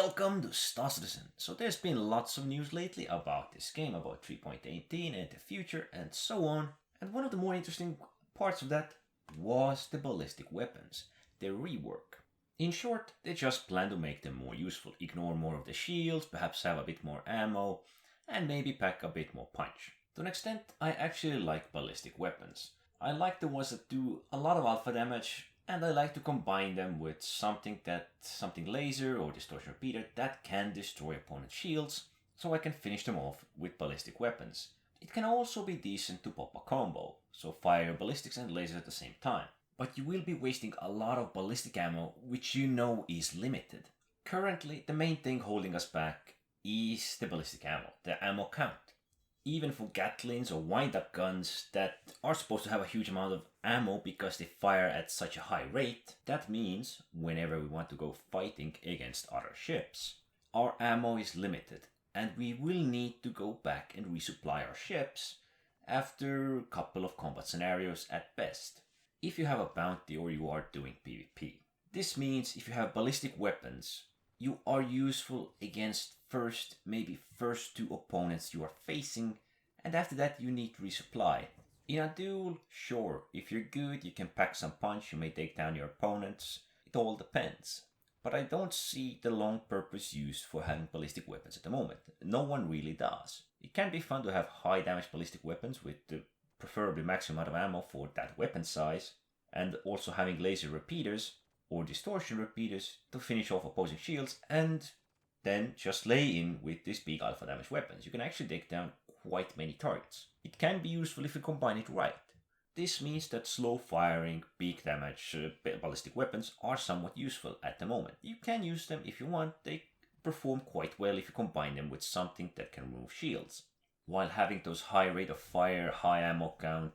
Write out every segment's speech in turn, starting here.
welcome to Star Citizen. So there's been lots of news lately about this game, about 3.18 and the future and so on. And one of the more interesting parts of that was the ballistic weapons, their rework. In short, they just plan to make them more useful, ignore more of the shields, perhaps have a bit more ammo, and maybe pack a bit more punch. To an extent, I actually like ballistic weapons. I like the ones that do a lot of alpha damage, and I like to combine them with something laser or distortion repeater that can destroy opponent shields, so I can finish them off with ballistic weapons. It can also be decent to pop a combo, so fire ballistics and lasers at the same time. But you will be wasting a lot of ballistic ammo, which you know is limited. Currently, the main thing holding us back is the ballistic ammo, the ammo count. Even for Gatlings or wind-up guns that are supposed to have a huge amount of ammo because they fire at such a high rate, that means whenever we want to go fighting against other ships, our ammo is limited and we will need to go back and resupply our ships after a couple of combat scenarios at best, if you have a bounty or you are doing PvP. This means if you have ballistic weapons, you are useful against maybe first two opponents you are facing, and after that you need to resupply. In a duel, sure, if you're good, you can pack some punch, you may take down your opponents, it all depends. But I don't see the long purpose use for having ballistic weapons at the moment. No one really does. It can be fun to have high damage ballistic weapons with the preferably maximum amount of ammo for that weapon size, and also having laser repeaters or distortion repeaters to finish off opposing shields, and then just lay in with these big alpha damage weapons. You can actually take down quite many targets. It can be useful if you combine it right. This means that slow firing, big damage ballistic weapons are somewhat useful at the moment. You can use them if you want. They perform quite well if you combine them with something that can remove shields. While having those high rate of fire, high ammo count,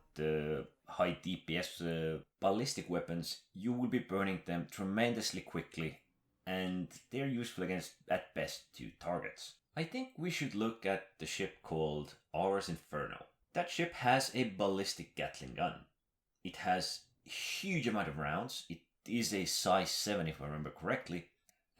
high DPS ballistic weapons, you will be burning them tremendously quickly, and they're useful against, at best, two targets. I think we should look at the ship called Auror's Inferno. That ship has a ballistic Gatling gun. It has a huge amount of rounds. It is a size 7 if I remember correctly,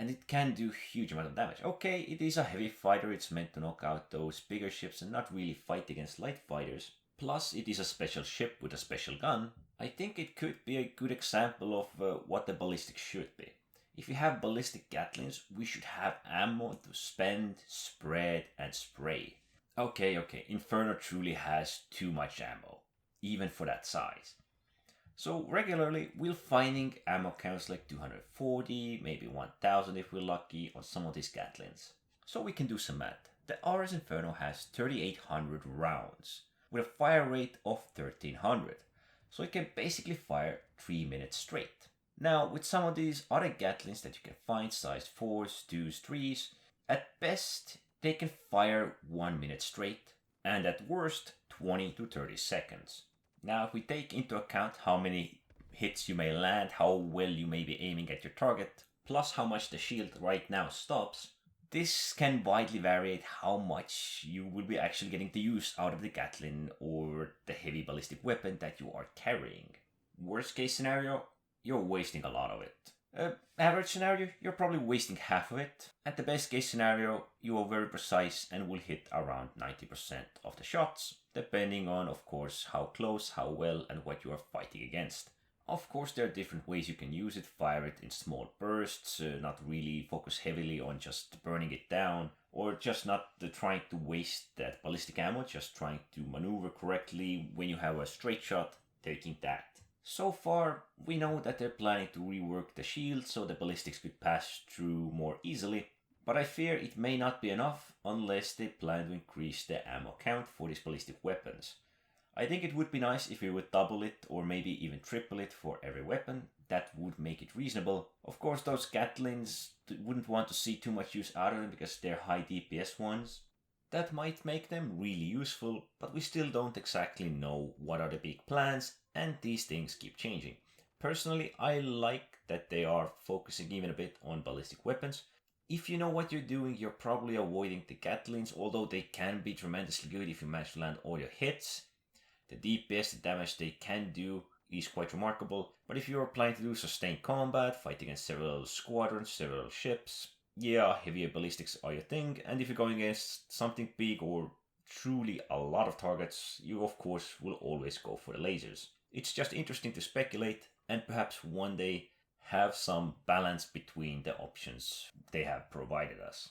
and it can do huge amount of damage. Okay, it is a heavy fighter, it's meant to knock out those bigger ships and not really fight against light fighters. Plus, it is a special ship with a special gun. I think it could be a good example of what the ballistic should be. If you have ballistic Gatlings, we should have ammo to spend, spread, and spray. Okay, Inferno truly has too much ammo, even for that size. So regularly, we're finding ammo counts like 240, maybe 1000 if we're lucky, on some of these Gatlings. So we can do some math. The Auror's Inferno has 3800 rounds, with a fire rate of 1300. So it can basically fire 3 minutes straight. Now, with some of these other Gatlings that you can find, size 4s, 2s, 3s, at best, they can fire 1 minute straight, and at worst, 20 to 30 seconds. Now, if we take into account how many hits you may land, how well you may be aiming at your target, plus how much the shield right now stops, this can widely vary how much you will be actually getting the use out of the Gatling or the heavy ballistic weapon that you are carrying. Worst case scenario, you're wasting a lot of it. Average scenario, you're probably wasting half of it. At the best case scenario, you are very precise and will hit around 90% of the shots, depending on, of course, how close, how well, and what you are fighting against. Of course, there are different ways you can use it. Fire it in small bursts, not really focus heavily on just burning it down, or just not trying to waste that ballistic ammo, just trying to maneuver correctly when you have a straight shot, taking that. So far, we know that they're planning to rework the shield so the ballistics could pass through more easily, but I fear it may not be enough unless they plan to increase the ammo count for these ballistic weapons. I think it would be nice if we would double it or maybe even triple it for every weapon. That would make it reasonable. Of course, those Gatlings wouldn't want to see too much use out of them because they're high DPS ones. That might make them really useful, but we still don't exactly know what are the big plans, and these things keep changing. Personally, I like that they are focusing even a bit on ballistic weapons. If you know what you're doing, you're probably avoiding the Gatlings, although they can be tremendously good if you manage to land all your hits. The DPS, the damage they can do, is quite remarkable, but if you're planning to do sustained combat, fight against several squadrons, several ships, Yeah, heavier ballistics are your thing, and if you're going against something big or truly a lot of targets, you of course will always go for the lasers. It's just interesting to speculate and perhaps one day have some balance between the options they have provided us.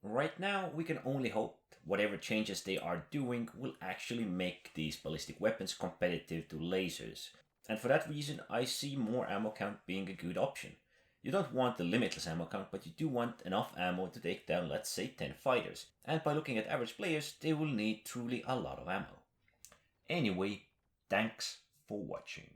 Right now, we can only hope whatever changes they are doing will actually make these ballistic weapons competitive to lasers. And for that reason, I see more ammo count being a good option. You don't want the limitless ammo count, but you do want enough ammo to take down, let's say, 10 fighters. And by looking at average players, they will need truly a lot of ammo. Anyway, thanks for watching.